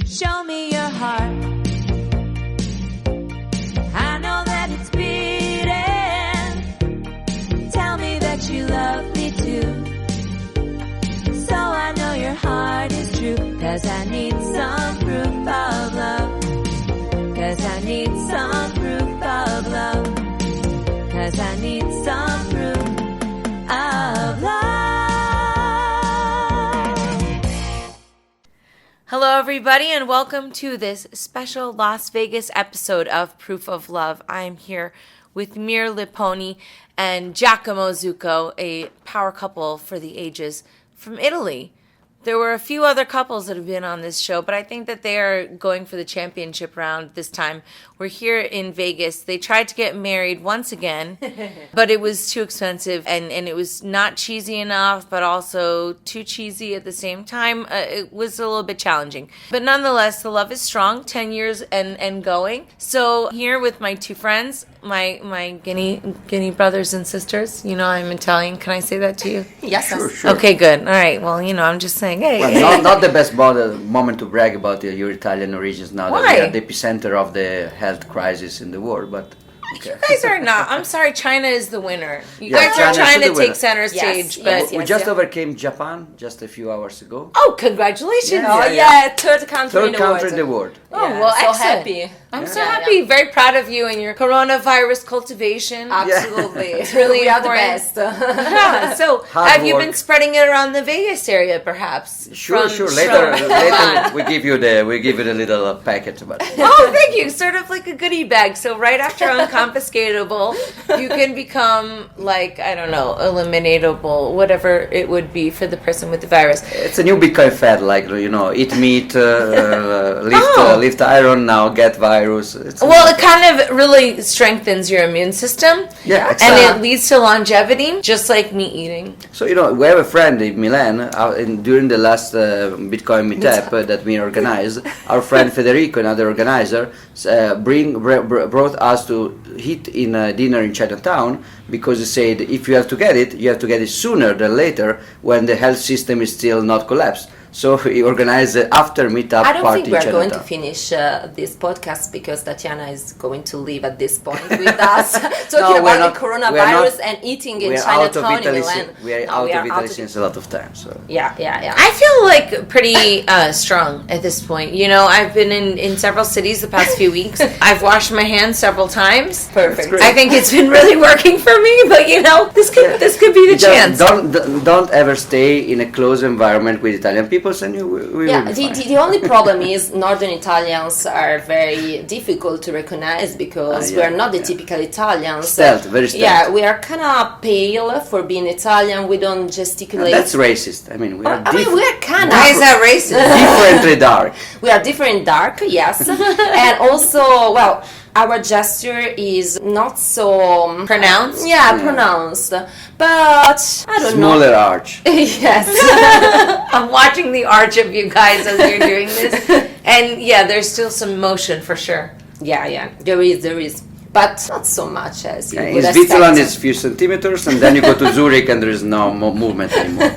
Show me your heart. I know that it's beating. Tell me that you love me too. So I know your heart is true. 'Cause I need some proof of love. 'Cause I need some proof of love. 'Cause I need some proof of love. Hello, everybody, and welcome to this special Las Vegas episode of Proof of Love. I'm here with Mir Liponi and Giacomo Zucco, a power couple for the ages from Italy. There were a few other couples that have been on this show, but I think that they are going for the championship round this time. We're here in Vegas. They tried to get married once again, but it was too expensive, and it was not cheesy enough, but also too cheesy at the same time. It was a little bit challenging. But nonetheless, the love is strong, 10 years and going. So here with my two friends, my Guinea brothers and sisters. You know I'm Italian. Can I say that to you? Yes. Sure. Okay, good. All right. Well, I'm just saying, hey. Well, not the best moment to brag about your Italian origins now that we are the epicenter of the health crisis in the world, but okay. You guys are not. I'm sorry, China is the winner. You Yeah, guys are China's trying the to winner. take center stage, but... We just overcame Japan just a few hours ago. Oh, congratulations. Yeah, Oh yeah, third country Third in the country in the world. world. Oh, Yeah, well, so excellent. happy. I'm so Yeah, happy. Very proud of you and your coronavirus cultivation. Absolutely. It's really we are the important. best. Yeah, so Hard have you work. been spreading it around the Vegas area, perhaps? Sure. From Later Japan? we give you the little packet, but Oh, thank you. Sort of like a goodie bag. So right after unconfiscatable, you can become like, I don't know, eliminatable, whatever it would be for the person with the virus. it's a new Bitcoin fad, like eat meat, lift iron, now get virus. Well, it kind of really strengthens your immune system. Yeah, And exactly. it leads to longevity, just like meat eating. So we have a friend in Milan during the last Bitcoin meetup that we organized. Our friend Federico, another organizer, brought us to eat in a dinner in Chinatown because he said if you have to get it, you have to get it sooner than later when the health system is still not collapsed. So he organized an after meetup I don't party think we're in going to Chinatown. finish this podcast because Tatiana is going to leave at this point with us talking No, we're about not- the we're coronavirus not- and eating in We're out of Chinatown in Italy. Milan. We are No, out we of are Italy out of since a lot of time. So. Yeah. I feel like pretty strong at this point. I've been in several cities the past few weeks. I've washed my hands several times. Perfect. great. I think it's been really working for me, but this could be the Just chance. don't ever stay in a close environment with Italian people, and we will Yeah, be fine. the only problem is Northern Italians are very difficult to recognize because we are not the typical Italians. Stealth, very stealth. Yeah, we are kind of pale for being Italian. We don't gesticulate. That's racist. I mean, we are we're kind Why of is that racist? differently dark. we are different dark, yes, and also our gesture is not so Pronounced? Yeah, pronounced, but I don't Smaller arch. know. Yes. I'm watching the arch of you guys as you're doing this. And yeah, there's still some motion for sure. Yeah, there is, but not so much as you In would Switzerland, expect. it's few centimeters, and then you go to Zurich, and there is no movement anymore.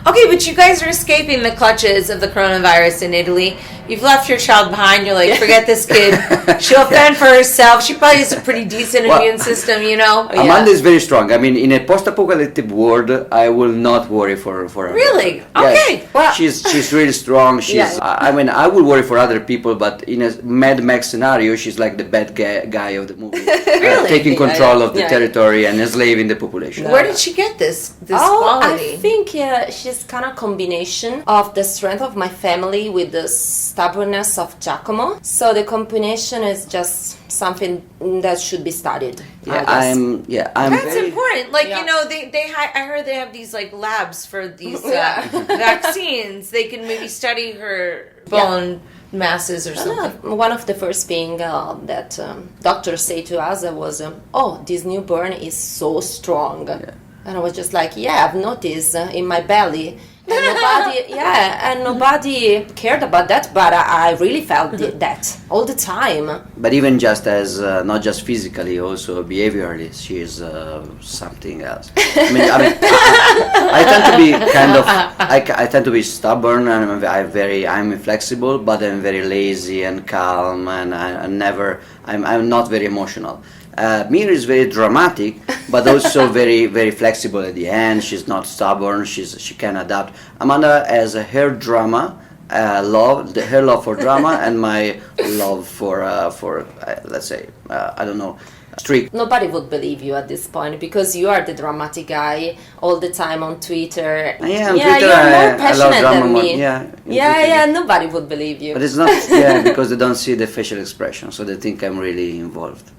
Okay, but you guys are escaping the clutches of the coronavirus in Italy. You've left your child behind. You're like, forget this kid. She'll fend for herself. She probably has a pretty decent Well, immune system, Amanda is very strong. I mean, in a post-apocalyptic world, I will not worry for her. Really? Yeah, Okay. Well- she's really strong. She's. I mean, I would worry for other people, but in a Mad Max scenario, she's like the bad guy of the movie, Really? taking control of the Yeah. territory and enslaving the population. Where did she get this quality? I think she's kind of combination of the strength of my family with the stubbornness of Giacomo. So the combination is just something that should be studied. Yeah, I guess. I'm That's very, important. Like, Yeah. I heard they have these like labs for these Yeah. vaccines. They can maybe study her bone masses or something. One of the first thing that doctors say to us was, "Oh, this newborn is so strong," and I was just like, "Yeah, I've noticed in my belly." And nobody cared about that, but I really felt that all the time. But even just as not just physically, also behaviorally, she is something else. I tend to be kind of I tend to be stubborn, and I'm inflexible, but I'm very lazy and calm, and I'm not very emotional. Mir is very dramatic, but also very, very flexible at the end. She's not stubborn. She can adapt. Amanda has her drama, her love for drama, and my love for let's say, I don't know, strict. Nobody would believe you at this point because you are the dramatic guy all the time on Twitter. Yeah, on Twitter, you're more passionate than me. Nobody would believe you. But it's not, because they don't see the facial expression, so they think I'm really involved.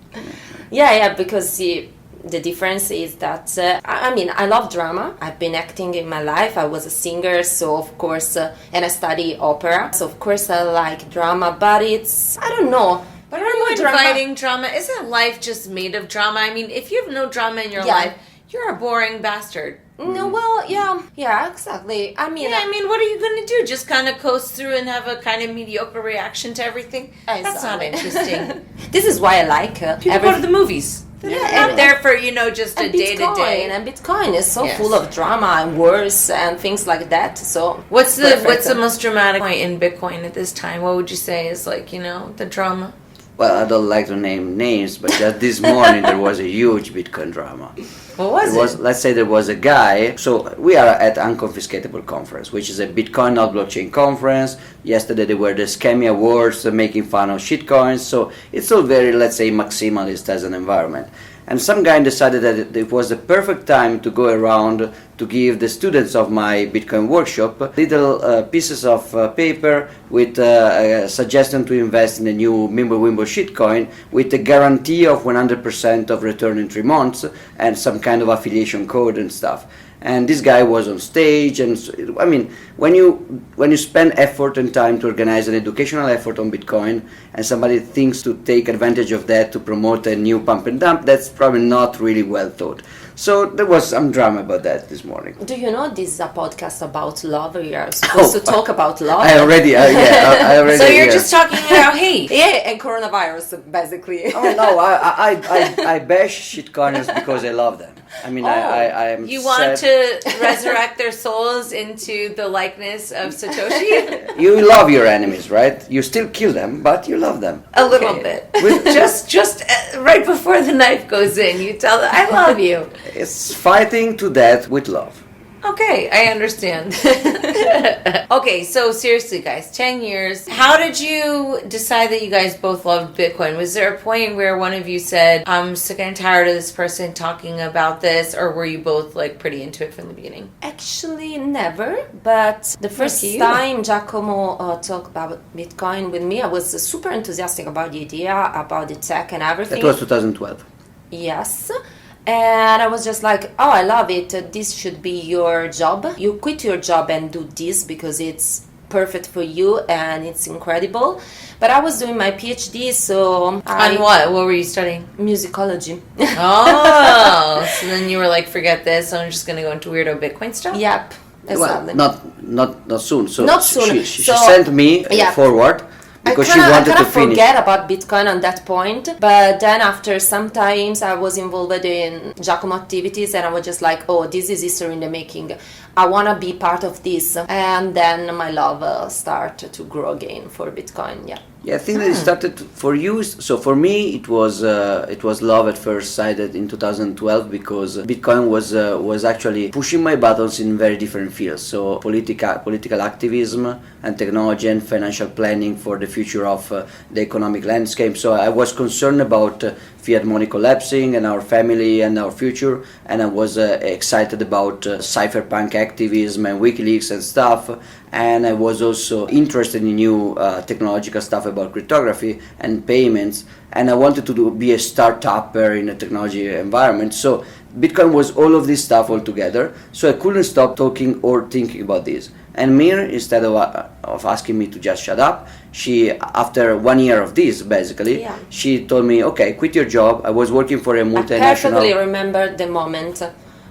Because the difference is that, I love drama. I've been acting in my life. I was a singer, so of course, and I study opera, so of course I like drama, but it's, I don't know. But are you inviting drama? Isn't life just made of drama? I mean, if you have no drama in your life, you're a boring bastard. No, well, yeah, exactly. I mean, what are you going to do? Just kind of coast through and have a kind of mediocre reaction to everything? Exactly. That's not interesting. This is why I like people go to the movies. They're not there for, just a day-to-day. And Bitcoin is so full of drama and wars and things like that. So what's the most dramatic point in Bitcoin at this time? What would you say is the drama? Well, I don't like to name names, but just this morning there was a huge Bitcoin drama. What was it? Let's say there was a guy. So we are at Unconfiscatable Conference, which is a Bitcoin not blockchain conference. Yesterday there were the Scammy Awards making fun of shitcoins. So it's all very, let's say, maximalist as an environment. And some guy decided that it was the perfect time to go around to give the students of my Bitcoin workshop little pieces of paper with a suggestion to invest in a new Mimblewimble shitcoin with a guarantee of 100% of return in 3 months and some kind of affiliation code and stuff. And this guy was on stage, and when you spend effort and time to organize an educational effort on Bitcoin, and somebody thinks to take advantage of that to promote a new pump and dump, that's probably not really well thought. So there was some drama about that this morning. Do you know this is a podcast about love? We are supposed to talk about love. I already. So you're just talking about hate. And coronavirus, basically. Oh no, I bash shitcoiners because I love them. I'm. You want to resurrect their souls into the likeness of Satoshi? You love your enemies, right? You still kill them, but you love them. A little bit. Just right before the knife goes in, you tell them, I love you. It's fighting to death with love. Okay, I understand. Okay, so seriously, guys, 10 years. How did you decide that you guys both loved Bitcoin? Was there a point where one of you said, I'm sick and tired of this person talking about this, or were you both pretty into it from the beginning? Actually, never. But the first time Giacomo talked about Bitcoin with me, I was super enthusiastic about the idea, about the tech and everything. That was 2012. Yes. And I was just like, oh, I love it. This should be your job. You quit your job and do this because it's perfect for you and it's incredible. But I was doing my PhD, so... On what? What were you studying? Musicology. Oh, so then you were like, forget this, I'm just going to go into weirdo Bitcoin stuff? Yep, exactly. Well, not soon. So not soon. She sent me forward. Because she wanted to finish. Forget about Bitcoin on that point, but then after some times I was involved in Giacomo activities and I was just like, oh, this is history in the making. I want to be part of this. And then my love started to grow again for Bitcoin, Yeah, I think that it started for you. So for me, it was love at first sight in 2012 because Bitcoin was actually pushing my buttons in very different fields. So political activism and technology and financial planning for the future of the economic landscape. So I was concerned about fiat money collapsing and our family and our future, and I was excited about cypherpunk activism and WikiLeaks and stuff. And I was also interested in new technological stuff about cryptography and payments, and I wanted to be a start-upper in a technology environment. So Bitcoin was all of this stuff all together, so I couldn't stop talking or thinking about this. And Mir, instead of asking me to just shut up, she, after 1 year of this, basically, she told me, okay, quit your job. I was working for a multinational... I perfectly remember the moment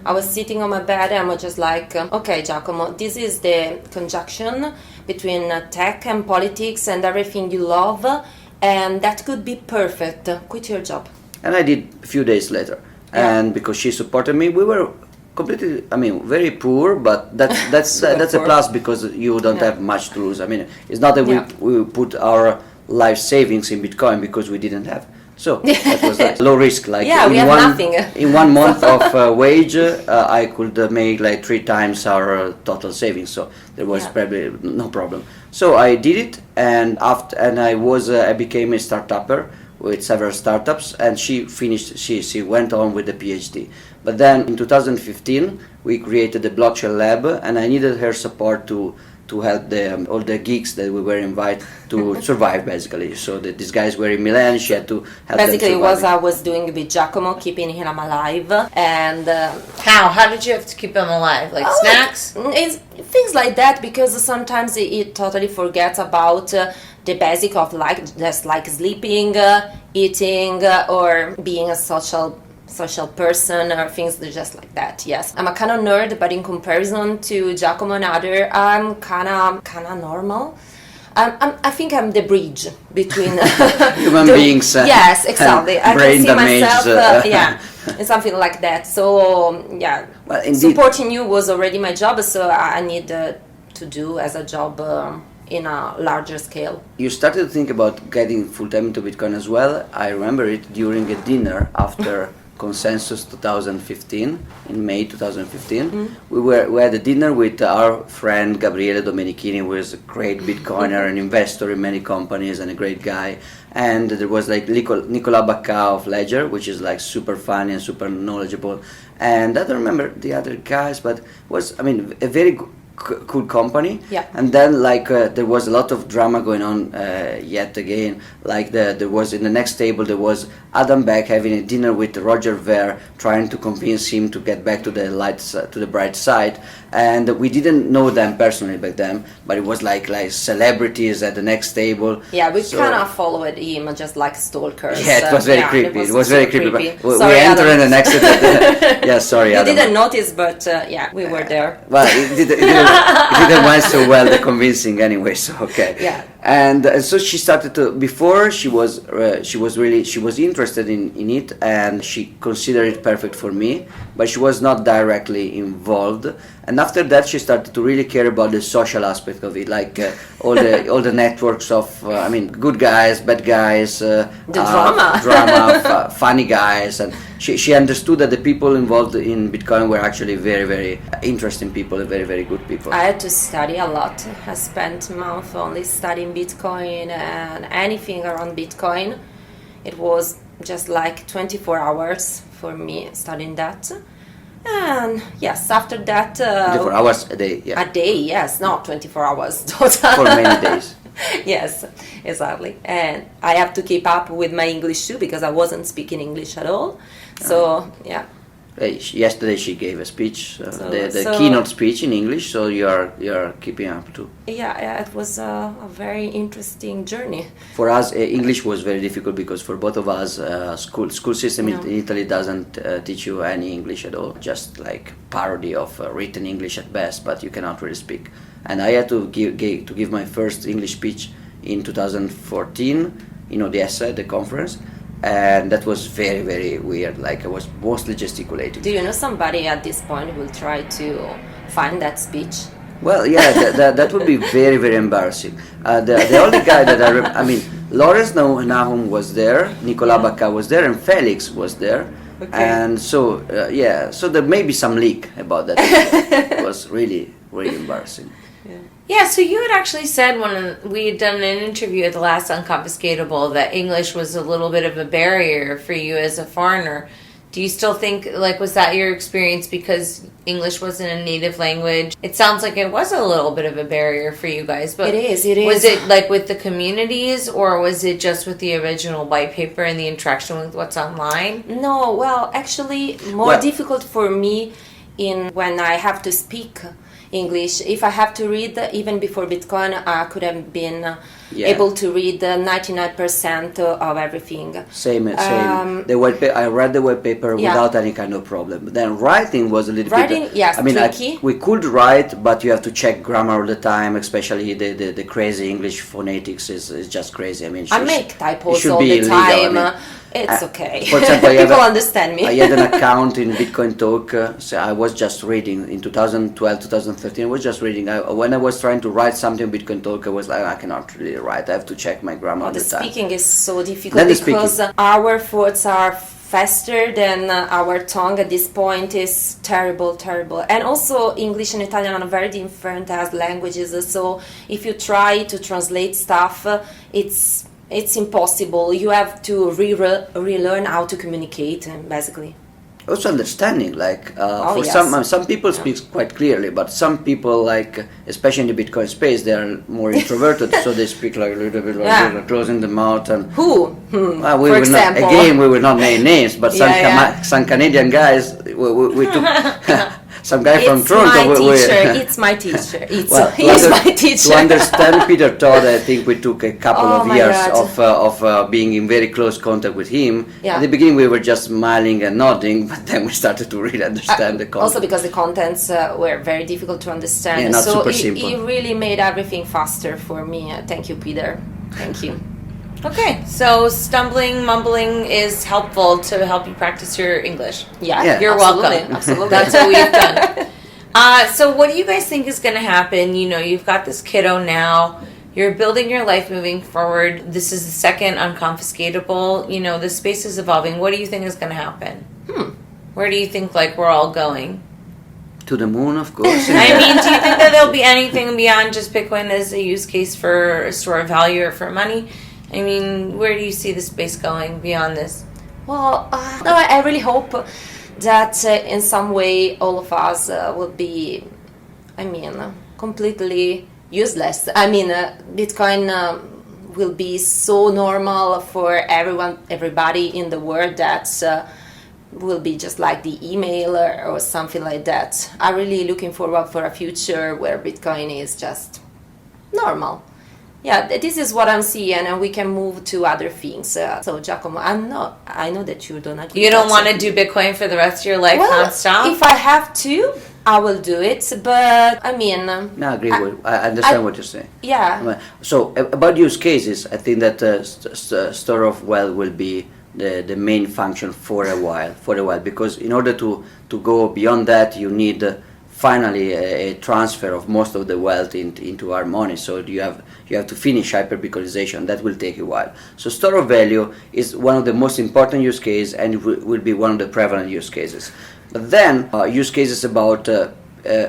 I was sitting on my bed and I was just like, okay, Giacomo, this is the conjunction between tech and politics and everything you love, and that could be perfect. Quit your job. And I did a few days later. Yeah. And because she supported me, we were completely, I mean, very poor, but that's a poor. plus because you don't Yeah. have much to lose. I mean, it's not that Yeah. we put our life savings in Bitcoin because we didn't have. So that was like low risk. Like Yeah, we in have one nothing. in 1 month of wage, I could make like 3 times our total savings. So there was Yeah. probably no problem. So I did it, and I became a startupper with several startups, and she finished. She went on with the PhD. But then in 2015 we created the blockchain lab, and I needed her support to help all the geeks that we were invited to survive, basically. So these guys were in Milan. She had to help Basically, it them was survive. I was doing with Giacomo, keeping him alive, and How did you have to keep him alive? Like snacks? It's things like that, because sometimes it totally forgets about the basic of just like sleeping, eating, or being a social person, or things that just like that. Yes, I'm a kind of nerd, but in comparison to Giacomo and other, I'm kind of normal. I think I'm the bridge between Human beings yes, exactly. and I brain can see damage, myself yeah, and something like that. So yeah, Well, indeed. supporting you was already my job, so I need to do as a job in a larger scale. You started to think about getting full-time into Bitcoin as well. I remember it during a dinner after Consensus 2015, in May 2015. We had a dinner with our friend Gabriele Domenichini, who is a great Bitcoiner, an investor in many companies, and a great guy. And there was like Nicolas Bacca of Ledger, which is like super funny and super knowledgeable. And I don't remember the other guys, but it was, I mean, a very cool company. Yeah. And then like there was a lot of drama going on yet again. Like there was in the next table there was Adam Beck having a dinner with Roger Ver, trying to convince him to get back to the bright side. And we didn't know them personally back then, but it was like celebrities at the next table. Yeah, we So- kind of followed him just like stalkers. Yeah, it was very yeah, creepy. It was very super creepy. But we Sorry, entered Adam. and exited. Yeah, sorry, You Adam. didn't notice, but yeah, we were there. Well, it didn't went so well, the convincing anyway, so okay. Yeah. And so she started to, before she was interested in it, and she considered it perfect for me, but she was not directly involved. And after that she started to really care about the social aspect of it, like all the networks of, I mean, good guys, bad guys, drama. funny guys, and she understood that the people involved in Bitcoin were actually very, very interesting people, very, very good people. I had to study a lot. I spent a month only studying Bitcoin and anything around Bitcoin. It was just like 24 hours for me studying that. And yes, after that... 24 hours a day, yeah. A day, yes, not 24 hours total. For many days. Yes, exactly. And I have to keep up with my English too, because I wasn't speaking English at all. So, yeah. Yesterday she gave a speech, the So- keynote speech in English, so you are keeping up too. Yeah, it was a very interesting journey. For us, English was very difficult because for both of us, school system No. in Italy doesn't teach you any English at all, just like parody of written English at best, but you cannot really speak. And I had to give my first English speech in 2014, the essay, the conference, and that was very, very weird. Like I was mostly gesticulating. Do you know somebody at this point who will try to find that speech? Well, yeah, that would be very, very embarrassing. The only guy that I mean, Lawrence Nahum was there, Nicolas Bacca was there, and Felix was there. Okay. And so, so there may be some leak about that. It was really, really embarrassing. Yeah, so you had actually said when we had done an interview at the last Unconfiscatable that English was a little bit of a barrier for you as a foreigner. Do you still think, was that your experience because English wasn't a native language? It sounds like it was a little bit of a barrier for you guys, but It is. was it with the communities, or was it just with the original white paper and the interaction with what's online? No, well, actually, more difficult for me when I have to speak English. If I have to read, even before Bitcoin, I could have been able to read 99% of everything. Same. The white I read the white paper without any kind of problem. But then writing was a little bit. Yes, I mean, tricky. we could write, but you have to check grammar all the time. Especially the crazy English phonetics is just crazy. I mean, I make typos all be the illegal. time. I mean, it's okay. For example, People understand me. I had an account in Bitcoin Talk, so I was just reading in 2012, 2013. I was just reading. When I was trying to write something in Bitcoin Talk, I was like, I cannot really write. I have to check my grammar all the time. The speaking is so difficult because our thoughts are faster than our tongue at this point. Is terrible. And also English and Italian are very different as languages. So if you try to translate stuff, it's impossible. You have to relearn how to communicate, basically. Also understanding, like for yes. some people speak quite clearly, but some people, like especially in the Bitcoin space, they are more introverted, so they speak like a little bit like closing the mouth and. Who? For example. We will not name names, but some Canadian guys we took. Some guy from Toronto. It's my teacher. He's my teacher. To understand Peter Todd, I think we took a couple of years God. of being in very close contact with him. Yeah. At the beginning, we were just smiling and nodding, but then we started to really understand the content. Also because the contents were very difficult to understand. Yeah, not so super simple. He really made everything faster for me. Thank you, Peter. Thank you. Okay, so stumbling, mumbling is helpful to help you practice your English. Yeah. You're welcome. Absolutely. That's what we've done. So what do you guys think is going to happen? You know, you've got this kiddo now. You're building your life moving forward. This is the second unconfiscatable. You know, the space is evolving. What do you think is going to happen? Where do you think, like, we're all going? To the moon, of course. I mean, do you think that there'll be anything beyond just Bitcoin as a use case for a store of value or for money? I mean, where do you see the space going beyond this? Well, no, I really hope that in some way all of us will be, completely useless. Bitcoin will be so normal for everybody in the world that will be just like the email or something like that. I'm really looking forward for a future where Bitcoin is just normal. Yeah, this is what I'm seeing, and we can move to other things. So, Giacomo, I know that you don't agree. You don't want to do Bitcoin for the rest of your life nonstop? If I have to, I will do it. But I understand what you're saying. Yeah. So about use cases, I think that store of wealth will be the main function for a while, because in order to go beyond that, you need finally a transfer of most of the wealth into our money. So you have to finish hyper-Bitcoinization. That will take a while. So store of value is one of the most important use cases, and it will be one of the prevalent use cases. But then use cases about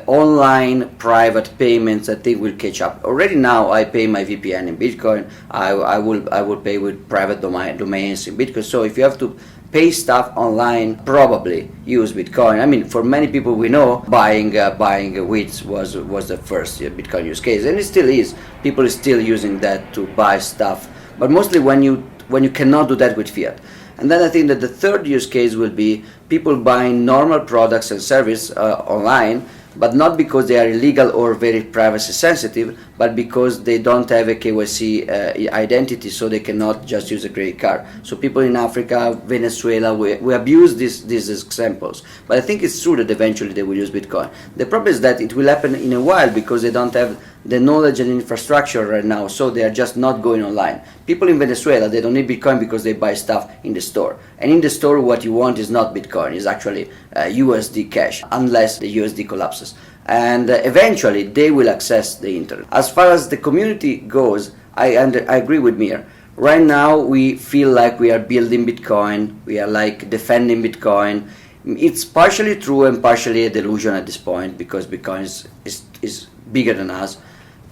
online private payments, I think will catch up. Already now I pay my VPN in Bitcoin. I will pay with private domains in Bitcoin. So if you have to pay stuff online, probably use Bitcoin. I mean, for many people we know, buying weeds was the first Bitcoin use case, and it still is. People are still using that to buy stuff, but mostly when you cannot do that with fiat. And then I think that the third use case will be people buying normal products and service online, but not because they are illegal or very privacy sensitive, but because they don't have a KYC identity, so they cannot just use a credit card. So people in Africa, Venezuela, we abuse these examples. But I think it's true that eventually they will use Bitcoin. The problem is that it will happen in a while because they don't have the knowledge and infrastructure right now, so they are just not going online. People in Venezuela, they don't need Bitcoin because they buy stuff in the store. And in the store, what you want is not Bitcoin, it's actually USD cash, unless the USD collapses. And eventually, they will access the internet. As far as the community goes, I agree with Mir. Right now, we feel like we are building Bitcoin, we are like defending Bitcoin. It's partially true and partially a delusion at this point, because Bitcoin is bigger than us.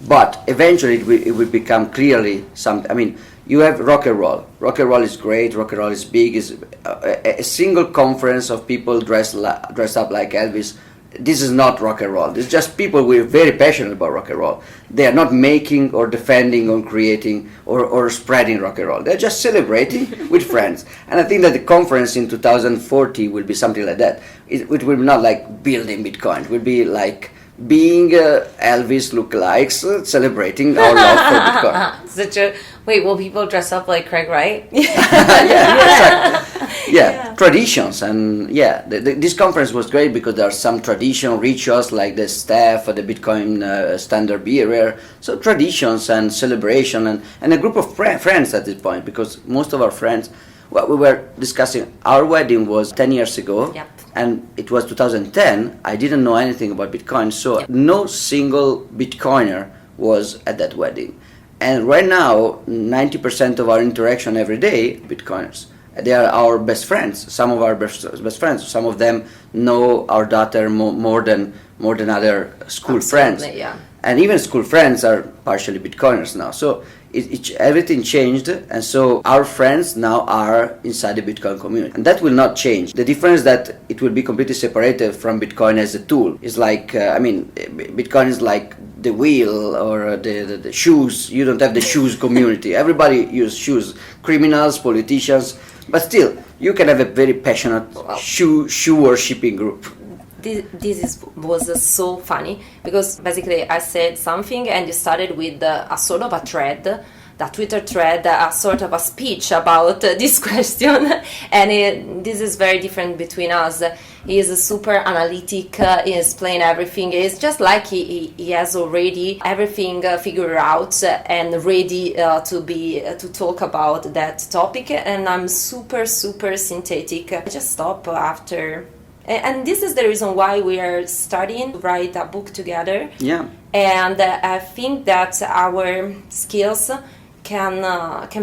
But eventually it will become clearly something. I mean, you have rock and roll. Rock and roll is great. Rock and roll is big. Is a single conference of people dressed up like Elvis. This is not rock and roll. It's just people who are very passionate about rock and roll. They are not making or defending or creating or spreading rock and roll. They're just celebrating with friends. And I think that the conference in 2040 will be something like that. It will be not like building Bitcoin. It will be like being Elvis lookalikes, celebrating our love for Bitcoin. Wait, will people dress up like Craig Wright? Exactly. Yeah, traditions, and this conference was great because there are some traditional rituals like the staff or the Bitcoin standard bearer. So traditions and celebration, and a group of friends at this point, because most of our friends, well, we were discussing, our wedding was 10 years ago. Yep. And it was 2010. I didn't know anything about Bitcoin, so no single Bitcoiner was at that wedding. And right now, 90% of our interaction every day, Bitcoiners. They are our best friends. Some of our best friends. Some of them know our daughter more than other school friends. Yeah. And even school friends are partially Bitcoiners now. So everything changed, and so our friends now are inside the Bitcoin community, and that will not change. The difference that it will be completely separated from Bitcoin as a tool is like, Bitcoin is like the wheel or the shoes. You don't have the shoes community. Everybody uses shoes. Criminals, politicians, but still, you can have a very passionate shoe worshipping group. This was so funny because basically I said something and you started with a sort of a thread, the Twitter thread, a sort of a speech about this question, and this is very different between us. He is super analytic, he explains everything. It's just like he has already everything figured out and ready to talk about that topic, and I'm super synthetic. I just stop after. And this is the reason why we are starting to write a book together. Yeah. And I think that our skills can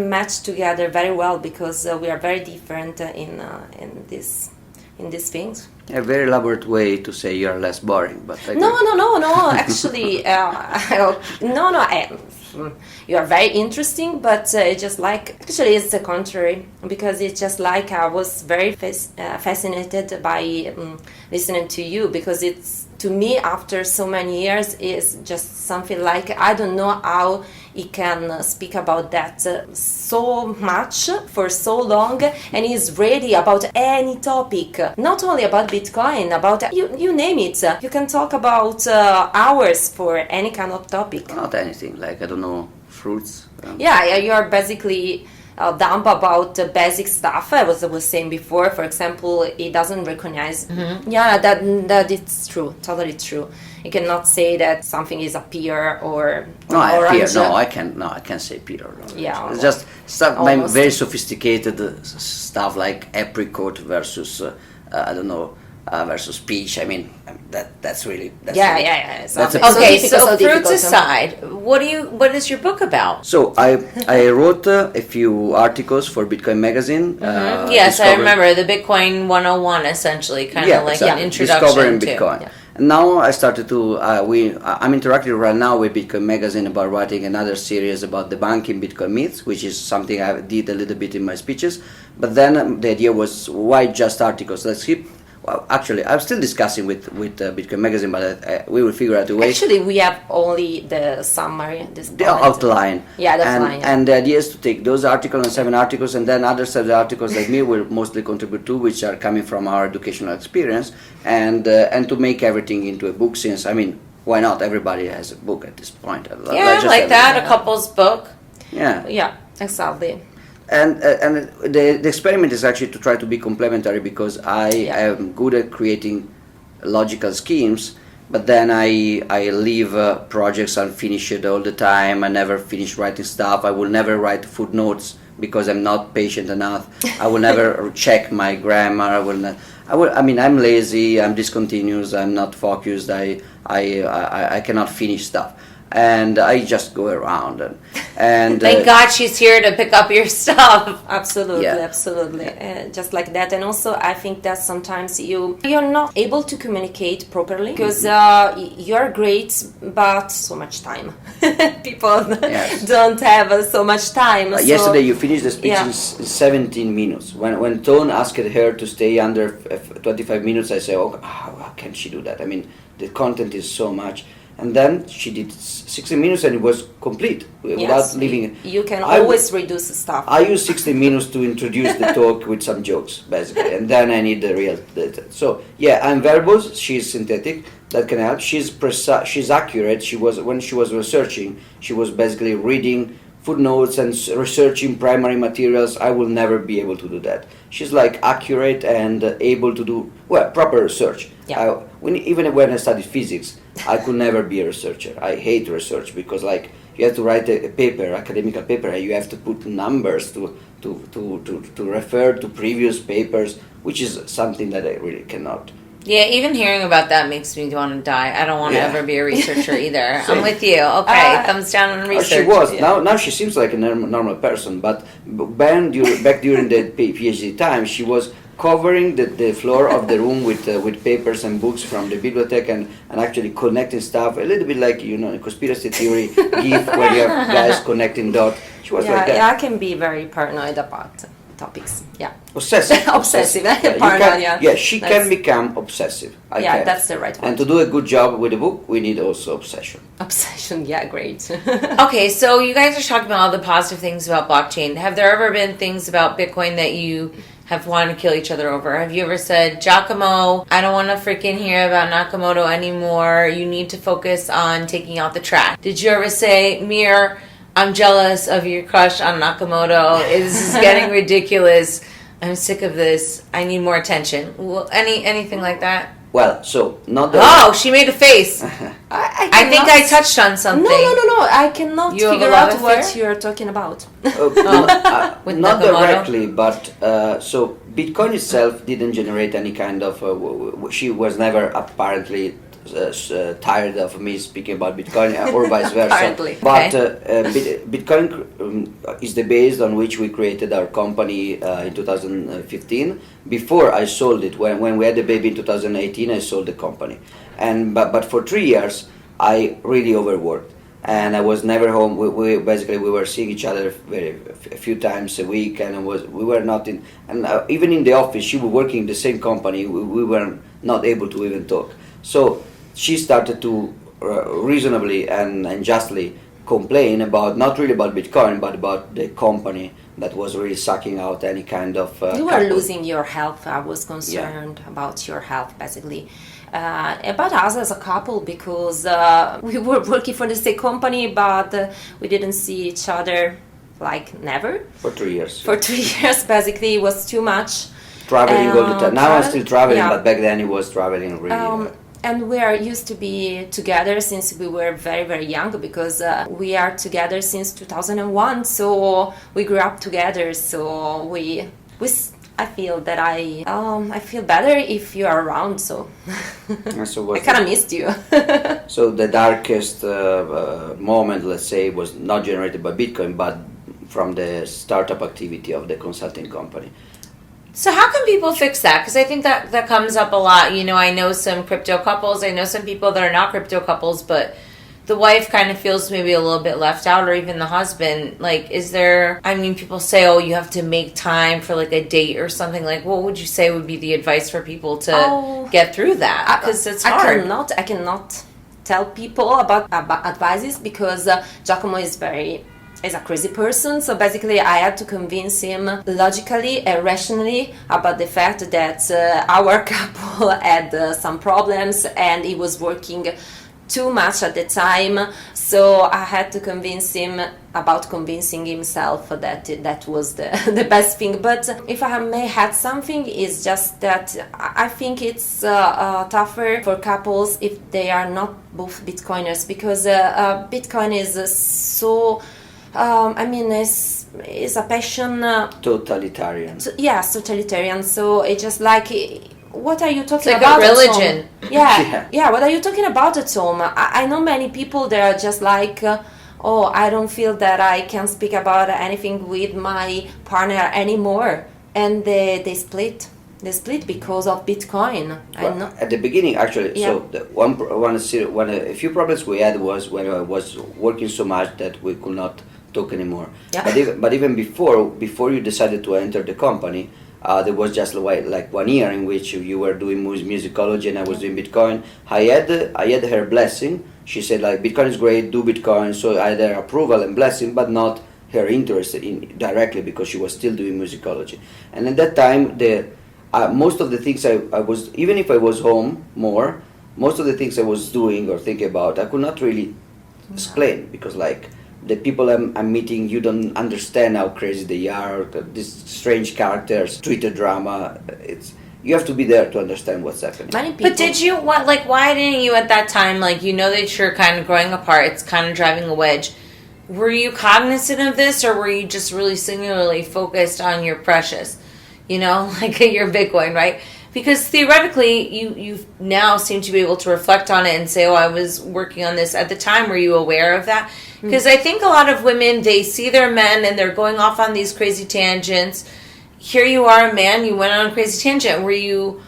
match together very well because we are very different in these things. A very elaborate way to say you are less boring, but no. Actually, you are very interesting, but it's just like, actually it's the contrary, because it's just like I was very fascinated by listening to you, because it's, to me, after so many years, is just something like, I don't know how he can speak about that so much for so long, and he's ready about any topic, not only about Bitcoin, about you name it. You can talk about hours for any kind of topic. Not anything, like, I don't know, fruits. Yeah, you are basically dumb about basic stuff. I was saying before, for example, it doesn't recognize. Mm-hmm. Yeah, that it's true, totally true. You cannot say that something is a pear or orange. Pear. I can't say pear. Yeah, it's just stuff, very sophisticated stuff like apricot versus versus peach. I mean, that's really. Yeah. Okay, so fruits aside, what is your book about? So I wrote a few articles for Bitcoin Magazine. Mm-hmm. Yes, I remember the Bitcoin 101, essentially, kind of like an introduction discovering to Bitcoin. Yeah. And now I started to I'm interacting right now with Bitcoin Magazine about writing another series about debunking Bitcoin myths, which is something I did a little bit in my speeches. But then the idea was, why just articles? Let's keep. Well, actually, I'm still discussing with Bitcoin Magazine, but we will figure out a way. Actually, we have only the summary, the outline. Yeah, the outline. And the idea is to take those articles and 7 articles, and then other 7 articles that me will mostly contribute to, which are coming from our educational experience, and to make everything into a book. Since, I mean, why not? Everybody has a book at this point. Yeah, like that, a couple's book. Yeah, exactly. And the experiment is actually to try to be complementary, because I am good at creating logical schemes, but then I leave projects unfinished all the time. I never finish writing stuff. I will never write footnotes because I'm not patient enough. I will never check my grammar. I'm lazy. I'm discontinuous. I'm not focused. I cannot finish stuff. And I just go around and thank God she's here to pick up your stuff. Absolutely. Just like that. And also I think that sometimes you're not able to communicate properly because you're great, but so much time. People don't have so much time. Yesterday you finished the speech in 17 minutes. When Tone asked her to stay under 25 minutes, I say, how can she do that? I mean, the content is so much. and then she did 60 minutes, and it was complete without Yes, leaving. you can I always reduce stuff. I use 60 minutes to introduce the talk with some jokes, basically, and then I need the real data. So yeah, I'm verbose. She's synthetic. That can help. She's precise. She's accurate. When she was researching, she was basically reading footnotes and researching primary materials. I will never be able to do that. She's like accurate and able to do proper research. Yeah. Even when I studied physics, I could never be a researcher. I hate research because like you have to write a paper, academic paper, and you have to put numbers to refer to previous papers, which is something that I really cannot. Yeah, even hearing about that makes me want to die. I don't want to Yeah. ever be a researcher either. Same. I'm with you. Okay, thumbs down on research. She was. Now she seems like a normal person, but back during the PhD time, she was covering the floor of the room with papers and books from the bibliothèque and actually connecting stuff, a little bit like, a conspiracy theory gif where you have guys connecting dots. She was like that. Yeah, I can be very paranoid about topics. Yeah. Obsessive. Obsessive. Yeah, Paranoid, yeah. She That's- can become obsessive. I Yeah, can. that's the right And word. to do a good job with a book, we need also obsession. Obsession, yeah, great. Okay, so you guys are talking about all the positive things about blockchain. Have there ever been things about Bitcoin that you have wanted to kill each other over? Have you ever said, Giacomo, I don't want to freaking hear about Nakamoto anymore. You need to focus on taking out the trash. Did you ever say, Mir, I'm jealous of your crush on Nakamoto. This is getting ridiculous. I'm sick of this. I need more attention. Anything like that? Well, so not that. Oh, she made a face. I think cannot- I touched on something. No. I cannot You have a figure love out what affair? you're talking about. With Not Nakamoto? directly, but so Bitcoin itself didn't generate any kind of. She was never apparently tired of me speaking about Bitcoin, or vice versa. Apparently. But Bitcoin is the base on which we created our company in 2015. Before I sold it, when we had the baby in 2018, I sold the company, but for 3 years I really overworked. And I was never home. We were seeing each other a few times a week, and we were not in. And even in the office, she was working in the same company. We were not able to even talk. So she started to reasonably and justly complain about, not really about Bitcoin, but about the company that was really sucking out any kind of. You were capital. losing your health. I was concerned about your health, basically. About us as a couple, because we were working for the same company, but we didn't see each other like never. For 3 years. For 3 years, basically, it was too much. Traveling all the time. Now I'm still traveling, yeah. but back then he was traveling really. And we are used to be together since we were very, very young, because we are together since 2001. So we grew up together. So I feel that I feel better if you are around. So So I kind of missed you. So the darkest moment, let's say, was not generated by Bitcoin, but from the startup activity of the consulting company. So how can people fix that? Because I think that comes up a lot. I know some crypto couples. I know some people that are not crypto couples, but the wife kind of feels maybe a little bit left out, or even the husband. Like, people say, oh, you have to make time for like a date or something. Like, what would you say would be the advice for people to get through that? Because it's hard. I cannot tell people about advices, because Giacomo is a crazy person. So basically I had to convince him logically and rationally about the fact that our couple had some problems, and he was working too much at the time. So I had to convince him about convincing himself that was the best thing. But if I may add something, is just that I think it's tougher for couples if they are not both Bitcoiners, because Bitcoin is so it's a passion. Totalitarian. Totalitarian. So it's just like, what are you talking like about? a religion. Yeah. What are you talking about at home? I know many people that are just like, I don't feel that I can speak about anything with my partner anymore, and they split. They split because of Bitcoin. Well, at the beginning, actually, Yeah. so a few problems we had was when I was working so much that we could not talk anymore. Yeah. But even before you decided to enter the company, there was just like 1 year in which you were doing musicology and I was doing Bitcoin. I had her blessing. She said like Bitcoin is great, do Bitcoin. So either approval and blessing, but not her interest in directly because she was still doing musicology. And at that time, most of the things I was, even if I was home more, most of the things I was doing or thinking about, I could not really explain because like the people I'm meeting, you don't understand how crazy they are, these strange characters, Twitter drama. You have to be there to understand what's happening. Many people. But did you why didn't you at that time, like, you know that you're kind of growing apart, it's kind of driving a wedge. Were you cognizant of this, or were you just really singularly focused on your precious, like your Bitcoin, right? Because theoretically, you now seem to be able to reflect on it and say, oh, I was working on this. At the time, were you aware of that? Because I think a lot of women, they see their men and they're going off on these crazy tangents. Here you are, a man, you went on a crazy tangent. Were you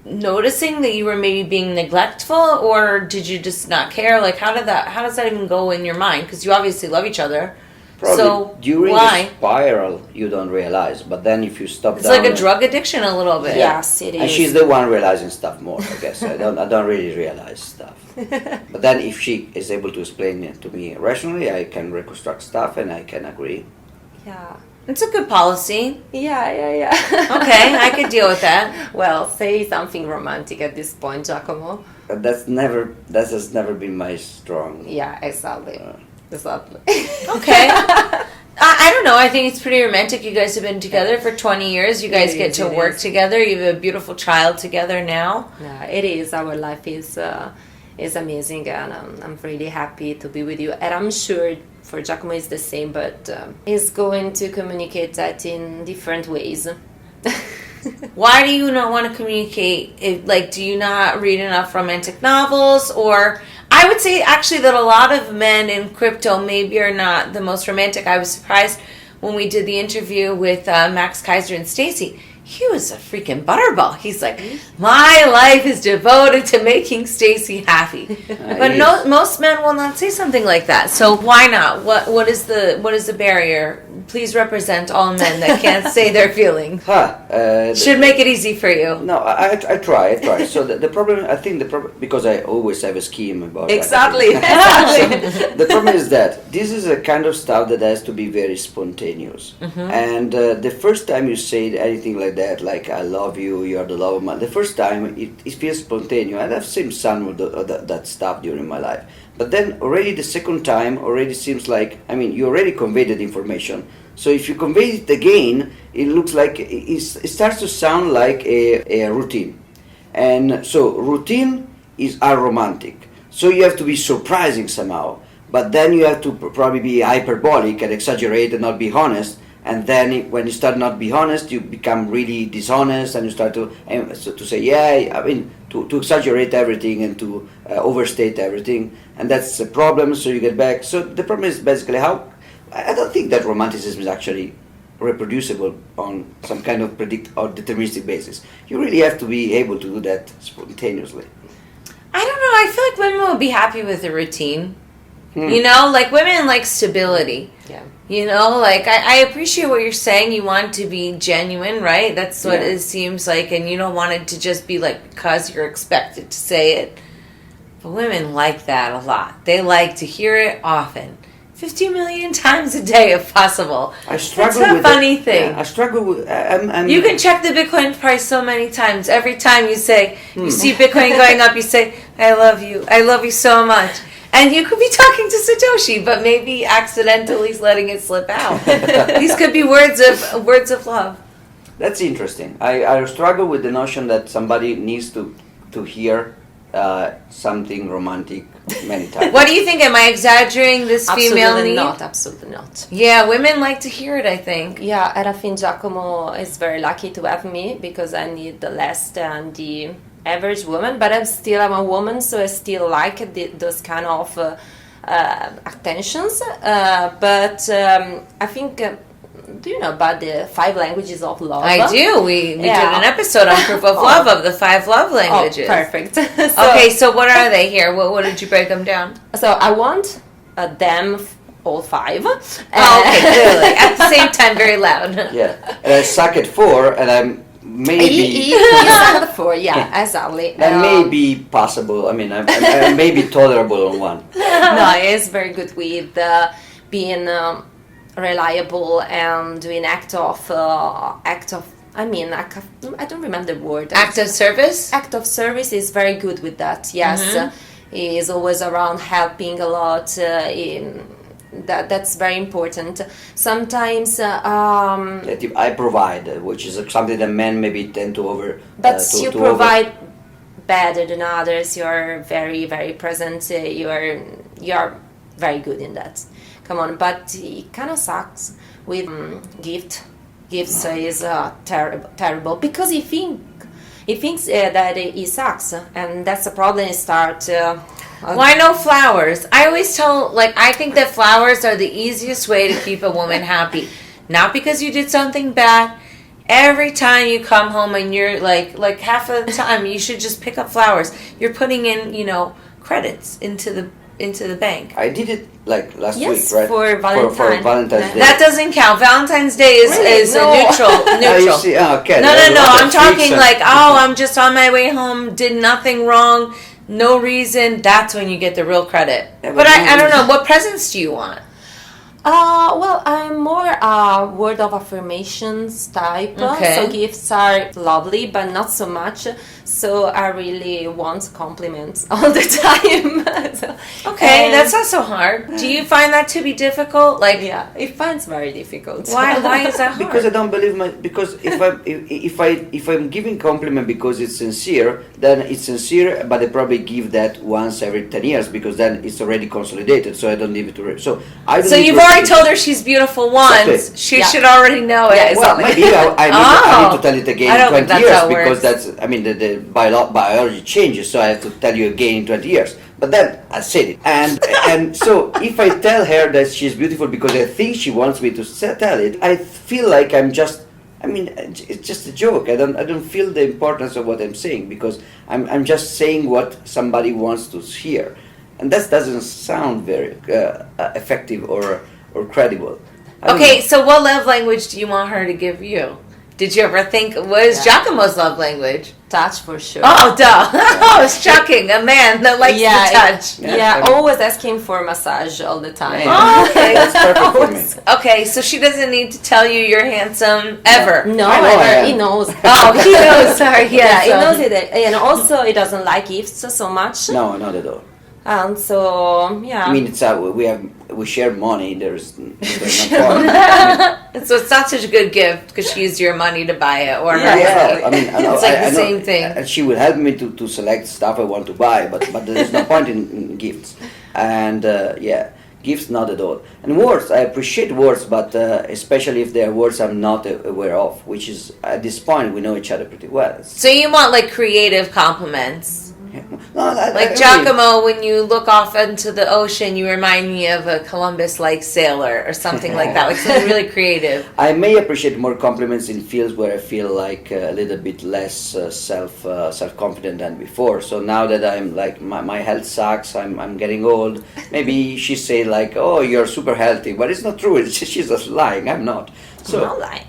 noticing that you were maybe being neglectful, or did you just not care? Like, how does that even go in your mind? Because you obviously love each other. Probably so during why? the spiral you don't realize, but then if you stop It's down, like a drug addiction a little bit. Yes, it is. and she's the one realizing stuff more, I guess. I don't really realize stuff. But then if she is able to explain it to me rationally, I can reconstruct stuff and I can agree. Yeah. It's a good policy. Yeah. Okay, I could deal with that. Well, say something romantic at this point, Giacomo. That has never been my strong. Yeah, exactly. Exactly. Okay. I don't know. I think it's pretty romantic. You guys have been together for 20 years. You guys get to work together. You have a beautiful child together now. Yeah, it is. Our life is amazing, and I'm really happy to be with you. And I'm sure for Giacomo it's the same, but he's going to communicate that in different ways. Why do you not want to communicate? Do you not read enough romantic novels? Or I would say actually that a lot of men in crypto maybe are not the most romantic. I was surprised when we did the interview with Max Kaiser and Stacy. He was a freaking butterball. He's like, my life is devoted to making Stacy happy. But most men will not say something like that. So why not? What is the barrier? Please represent all men that can't say their feelings. Should make it easy for you. No, I try. So the problem, I think because I always have a scheme about Exactly. The problem is that this is a kind of stuff that has to be very spontaneous. And the first time you say anything like that, like I love you, you are the love of my life, the first time it feels spontaneous. And I've seen some of that stuff during my life. But then already the second time already seems like, you already conveyed that information. So if you convey it again, it looks like it starts to sound like a routine. And so routine is aromantic. So you have to be surprising somehow. But then you have to probably be hyperbolic and exaggerate and not be honest. And then when you start not be honest, you become really dishonest and you start to say, to exaggerate everything and to overstate everything. And that's a problem, so you get back. So the problem is basically I don't think that romanticism is actually reproducible on some kind of predict or deterministic basis. You really have to be able to do that spontaneously. I don't know. I feel like women will be happy with a routine. Women like stability. Yeah. I appreciate what you're saying. You want to be genuine, right? That's what it seems like. And you don't want it to just be like because you're expected to say it. But women like that a lot. They like to hear it often. 50 million times a day if possible. I struggle That's a with funny thing. Yeah, I struggle with... You can check the Bitcoin price so many times. Every time you say, you see Bitcoin going up, you say, I love you. I love you so much. And you could be talking to Satoshi, but maybe accidentally letting it slip out. These could be words of love. That's interesting. I struggle with the notion that somebody needs to hear something romantic many times. What do you think? Am I exaggerating this female need? Absolutely not. Yeah, women like to hear it, I think. Yeah, and I think Giacomo is very lucky to have me because I need the less than the average woman, but I'm a woman, so I still like those kind of attentions. But I think... do you know about the 5 languages of love? I do. We did an episode on Proof of Love of the 5 love languages. Oh, perfect. So what are they here? What did you break them down? So I want them all 5. Okay, clearly. At the same time, very loud. Yeah, and I suck at 4, and I'm maybe He signed for, yeah, exactly. that may be possible. I mean, I may be tolerable on one. No, he is very good with being reliable and doing act of. I mean, I don't remember the word. Active service? Act of service is very good with that. Yes, he is always around helping a lot. That's very important. Sometimes. That I provide, which is something that men maybe tend to over. But to, you to provide better than others. You're very, very present. You're very good in that. Come on, but it kind of sucks with gifts is terrible because he thinks that he sucks, and that's the problem. He start. Why no flowers? I always tell, I think that flowers are the easiest way to keep a woman happy. Not because you did something bad. Every time you come home and you're like half of the time, you should just pick up flowers. You're putting in, credits into the bank. I did it last Yes, week, right? for Valentine. Valentine's Day. That doesn't count. Valentine's Day is No. neutral. Ah, you see, okay. No. There's a lot I'm of talking freaks I'm just on my way home, did nothing wrong, no reason. That's when you get the real credit. Yeah, but but I don't no know. What presents do you want? Well, I'm more word of affirmations type. Okay. So gifts are lovely, but not so much. So I really want compliments all the time. Okay, And- that's not so hard. Do you find that to be difficult? yeah, it finds very difficult. Why is that hard? Because I don't believe because if I'm giving compliment because it's sincere, then it's sincere, but I probably give that once every 10 years because then it's already consolidated, so I don't need it to. So I. Don't So need you've to already repeat told it. her she's beautiful once. Exactly. She Yeah. should already know it. Yeah, Well, exactly. maybe I need to tell it I again in don't think 20 that's years how it because works. the biology changes, so I have to tell you again in 20 years. But then I said it, and so if I tell her that she's beautiful because I think she wants me to tell it, I feel like I'm just. I mean, it's just a joke. I don't feel the importance of what I'm saying because I'm just saying what somebody wants to hear, and that doesn't sound very effective or credible. I don't Okay, know. so what love language do you want her to give you? Did you ever think, what is Yeah. Giacomo's love language? Touch for sure. Oh, duh. Oh, it's shocking. A man that likes to touch. Yeah, always asking for massage all the time. Oh, okay. That's perfect for me. Okay, so she doesn't need to tell you you're handsome ever. No, I know I ever. am. He knows. Oh, he knows. Sorry. Yeah, he so- knows it. And also, he doesn't like gifts so much. No, not at all. And so, yeah. I mean, it's we share money. There's no point. So it's not such a good gift because she used your money to buy it or her Yeah, money. I mean, I know, It's like I the know, same thing. And she will help me to select stuff I want to buy, but there's no point in gifts. And gifts not at all. And words, I appreciate words, but especially if they're words I'm not aware of, which is at this point we know each other pretty well. So you want like creative compliments. No, Like Giacomo, when you look off into the ocean, you remind me of a Columbus-like sailor or something like that, like something really creative. I may appreciate more compliments in fields where I feel like a little bit less self confident than before. So now that I'm like my health sucks, I'm getting old. Maybe she say like, "Oh, you're super healthy," but it's not true. She's just lying. I'm not. So I'm not lying.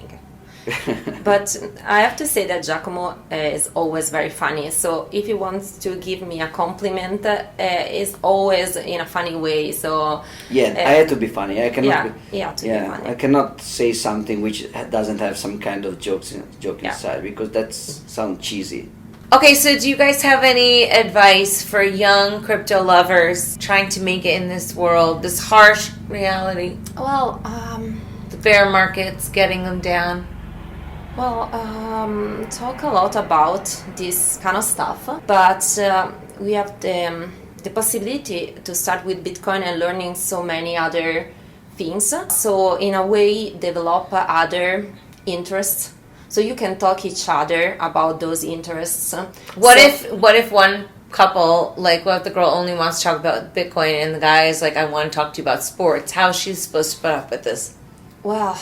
But I have to say that Giacomo is always very funny. So if he wants to give me a compliment, it's always in a funny way. So yeah, I had to be funny. I cannot. yeah, be, yeah, to be funny. I cannot say something which doesn't have some kind of joke Yeah. inside because that sounds cheesy. Okay, so do you guys have any advice for young crypto lovers trying to make it in this world, this harsh reality? Well, The bear market's getting them down. talk a lot about this kind of stuff, but we have the possibility to start with Bitcoin and learning so many other things. So in a way, develop other interests. So you can talk each other about those interests. What So- if one couple, like what if the girl only wants to talk about Bitcoin and the guy is like, I want to talk to you about sports? How is she supposed to put up with this? Well,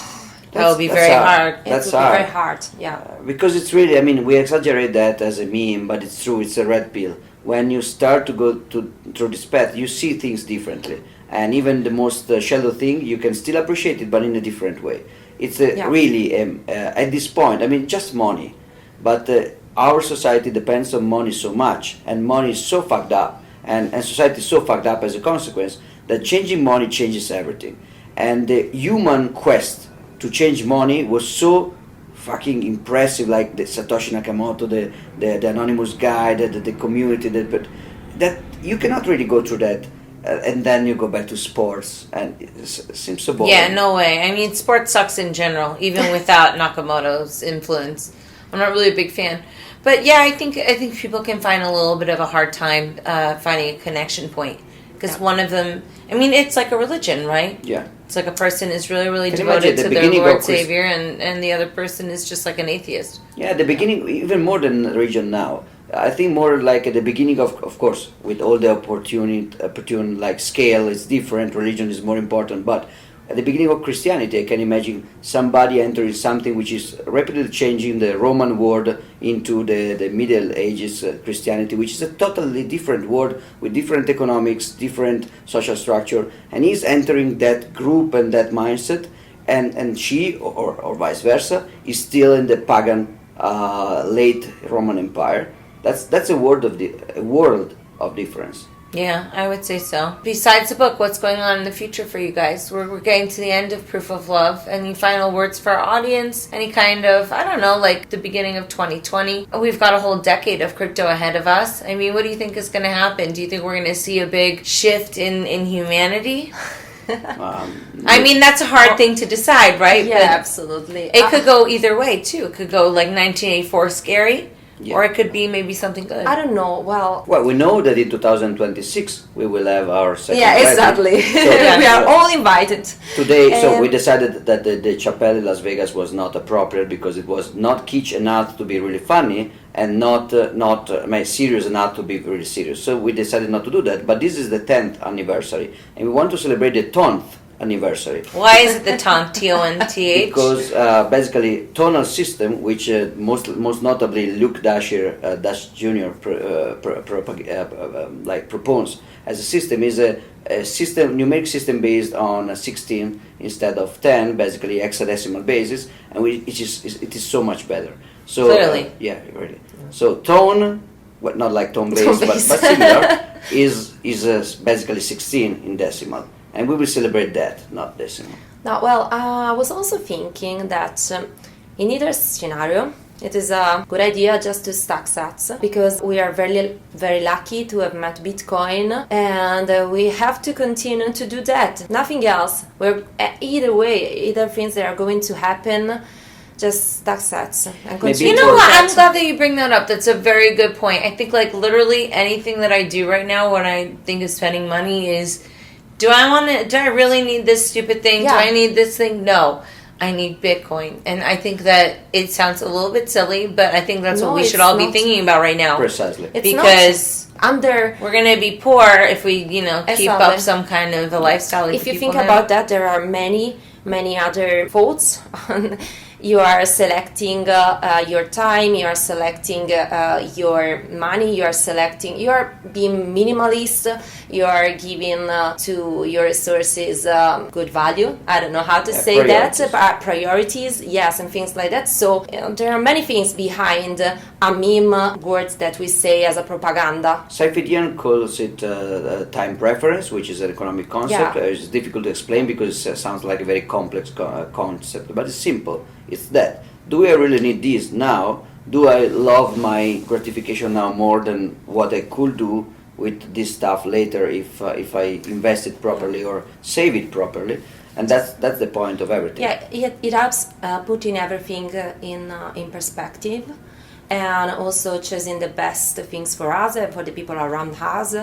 That would be That's very hard. hard. it That's would be hard. very hard. Yeah. Because it's really, I mean, we exaggerate that as a meme, but it's true, it's a red pill. When you start to go through this path, you see things differently. And even the most shallow thing, you can still appreciate it, but in a different way. It's Yeah. really, at this point, I mean, just money. But our society depends on money so much, and money is so fucked up, and society is so fucked up as a consequence, that changing money changes everything. And the human quest to change money was so fucking impressive, like the Satoshi Nakamoto, the anonymous guy, the community, but that you cannot really go through that. And then you go back to sports, and it seems so boring. Yeah, no way. I mean, sports sucks in general, even without Nakamoto's influence. I'm not really a big fan. But yeah, I think people can find a little bit of a hard time finding a connection point. Because one of them, I mean, it's like a religion, right? Yeah. It's like a person is really, really Can you devoted imagine to the their beginning Lord of Savior, and the other person is just like an atheist. Yeah, at the beginning, even more than religion now. I think more like at the beginning of course, with all the opportune like scale, it's different. Religion is more important, but at the beginning of Christianity, I can imagine somebody entering something which is rapidly changing the Roman world into the Middle Ages Christianity, which is a totally different world with different economics, different social structure, and he's entering that group and that mindset, and she, or vice versa, is still in the pagan late Roman Empire. That's a world of difference. Yeah, I would say so. Besides the book, what's going on in the future for you guys? We're getting to the end of Proof of Love. Any final words for our audience? Any kind of, I don't know, like the beginning of 2020? We've got a whole decade of crypto ahead of us. I mean, what do you think is going to happen? Do you think we're going to see a big shift in humanity? I mean, that's a hard thing to decide, right? Yeah, but absolutely. it could go either way, too. It could go like 1984 scary. Yeah. Or it could be maybe something good. I don't know. Well, We know that in 2026 we will have our second yeah, wedding. exactly. Yeah. We are all invited. Today, so And- we decided that the chapel in Las Vegas was not appropriate because it was not kitsch enough to be really funny and not serious enough to be really serious. So we decided not to do that. But this is the 10th anniversary, and we want to celebrate the 10th anniversary. Why is it the TONT, T-O-N-T-H? Because basically tonal system, which most notably Luke Dasher Jr. Proposes as a system, is a system, numeric system based on 16 instead of 10, basically hexadecimal basis, and it is so much better. So Clearly. yeah, really. So tone, well, not like tone Tone base, but base. similar, is basically 16 in decimal. And we will celebrate that, not decimal. Now, well, I was also thinking that in either scenario, it is a good idea just to stack sats because we are very, very lucky to have met Bitcoin, and we have to continue to do that. Nothing else. We're either way, either things that are going to happen. Just stack sats and continue. You to know do what? that. I'm glad that you bring that up. That's a very good point. I think like literally anything that I do right now when I think of spending money is, do I really need this stupid thing? Yeah. Do I need this thing? No. I need Bitcoin. And I think that it sounds a little bit silly, but I think that's No, what we it's should all be not. thinking about right now. Precisely. It's Because not under. we're going to be poor if we, keep Exactly. up some kind of a lifestyle. like If you people think have. about that, there are many other thoughts. You are selecting your time, you are selecting your money, you are being minimalist, you are giving to your resources good value. I don't know how to say priorities. that, but priorities, yes, and things like that. So there are many things behind a meme words that we say as a propaganda. Seyfedian calls it time preference, which is an economic concept. Yeah. It's difficult to explain because it sounds like a very complex concept, but it's simple. It's that. Do I really need this now? Do I love my gratification now more than what I could do with this stuff later if I invest it properly or save it properly? And that's the point of everything. Yeah, it helps putting everything in perspective, and also choosing the best things for us and for the people around us.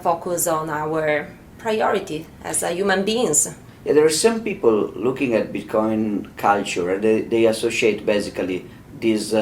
Focus on our priority as human beings. Yeah, there are some people looking at Bitcoin culture, and they associate basically this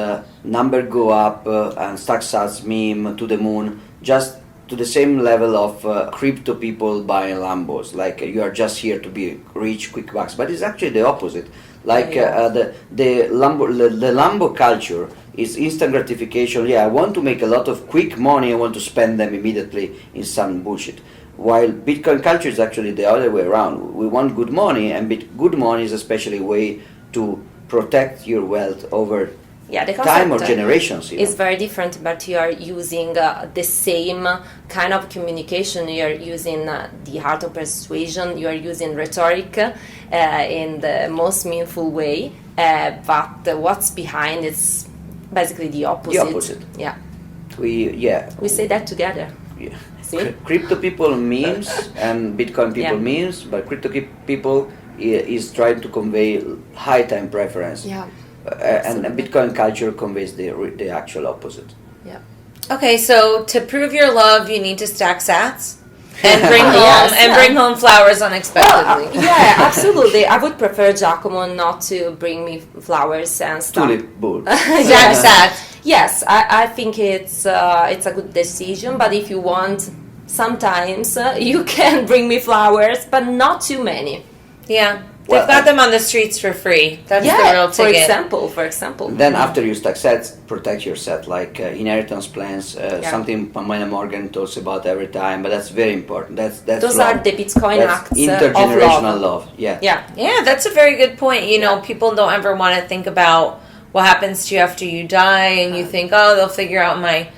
number go up and stack sats meme to the moon, just to the same level of crypto people buying Lambos. Like you are just here to be rich, quick bucks, but it's actually the opposite. Like the Lambo culture is instant gratification. Yeah, I want to make a lot of quick money. I want to spend them immediately in some bullshit. While Bitcoin culture is actually the other way around. We want good money, and good money is especially a way to protect your wealth over Yeah, the time or concept generations. is very different, but you are using the same kind of communication. You are using the art of persuasion. You are using rhetoric in the most meaningful way. But what's behind is basically the opposite. The opposite. Yeah. We say that together. Yeah. See? Crypto people memes and Bitcoin people memes, but crypto people is trying to convey high time preference. Yeah. And Bitcoin culture conveys the actual opposite. Yeah. Okay, so to prove your love, you need to stack sats and bring home Yes. bring home flowers unexpectedly. Yeah, absolutely. I would prefer Giacomo not to bring me flowers and stuff. Tulip bull. Stack sats. Yes, I think it's a good decision. But if you want, sometimes you can bring me flowers, but not too many. Yeah. Well, They've got them on the streets for free. That's the real for ticket. example. Then after you stack sets, protect your set, like inheritance plans, something Pamela Morgan talks about every time, but that's very important. That's Those love. are the Bitcoin That's acts intergenerational of love. Yeah. Yeah. Yeah, that's a very good point. You know, people don't ever want to think about what happens to you after you die, and you think, oh, they'll figure out my,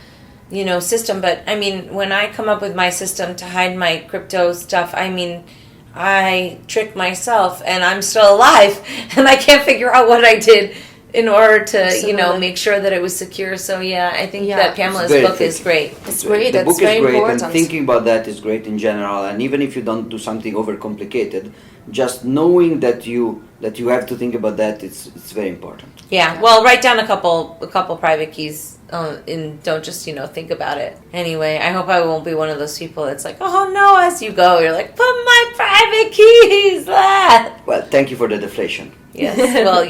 system. But I mean, when I come up with my system to hide my crypto stuff, I mean, I trick myself, and I'm still alive, and I can't figure out what I did in order to, Absolutely. make sure that it was secure. So yeah, I think Yeah. that Pamela's Very book is tricky. great. It's great. The That's book is very great, important. and thinking about that is great in general. And even if you don't do something overcomplicated, just knowing that you have to think about that, it's very important. Yeah, well, write down a couple private keys, and don't just think about it. Anyway, I hope I won't be one of those people that's like, oh no, as you go, you're like, put my private keys. Ah. Well, thank you for the deflation. Yes, well,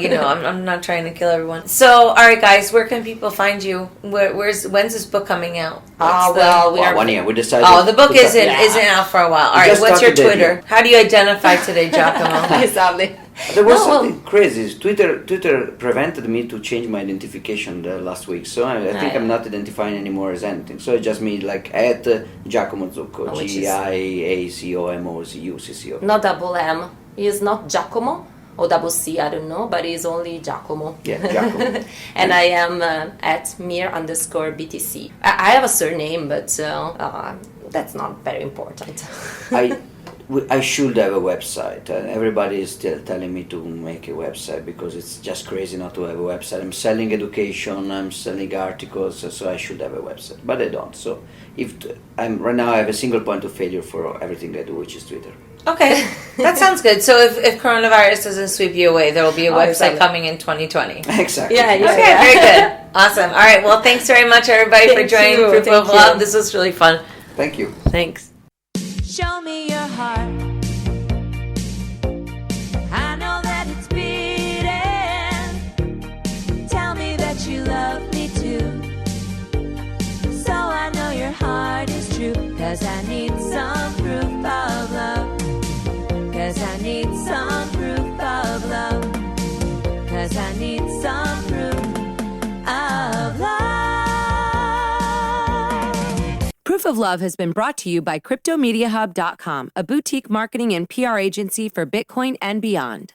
I'm not trying to kill everyone. So, all right, guys, where can people find you? When's this book coming out? What's Well, 1 year we decided. Oh, the book to- isn't out for a while. All We right, just what's your started Twitter? How do you identify today, Giacomo? Exactly. There was No, something crazy. Twitter prevented me to change my identification last week, so I think I'm not identifying anymore as anything. So it's just me, like at Giacomo Zucco, Which is- GIACOMOZUCCO. Not double M. He's not Giacomo or double C, I don't know, but he's only Giacomo. Yeah, Giacomo. And I am at Mir_BTC. I have a surname, but that's not very important. I should have a website. Everybody is still telling me to make a website because it's just crazy not to have a website. I'm selling education, I'm selling articles, so I should have a website, but I don't. So right now I have a single point of failure for everything I do, which is Twitter. Okay, that sounds good. So if coronavirus doesn't sweep you away, there will be a website exactly. coming in 2020. Exactly. Yeah. Okay, very good. Awesome. All right, well, thanks very much, everybody, for Thank joining you, Proof thank of Love. you. This was really fun. Thank you. Thanks. Show me your heart. I know that it's beating. Tell me that you love me too. So I know your heart is true. 'Cause I need some proof of love. 'Cause I need some proof of love. 'Cause I need some proof of love. Proof of Love has been brought to you by CryptoMediaHub.com, a boutique marketing and PR agency for Bitcoin and beyond.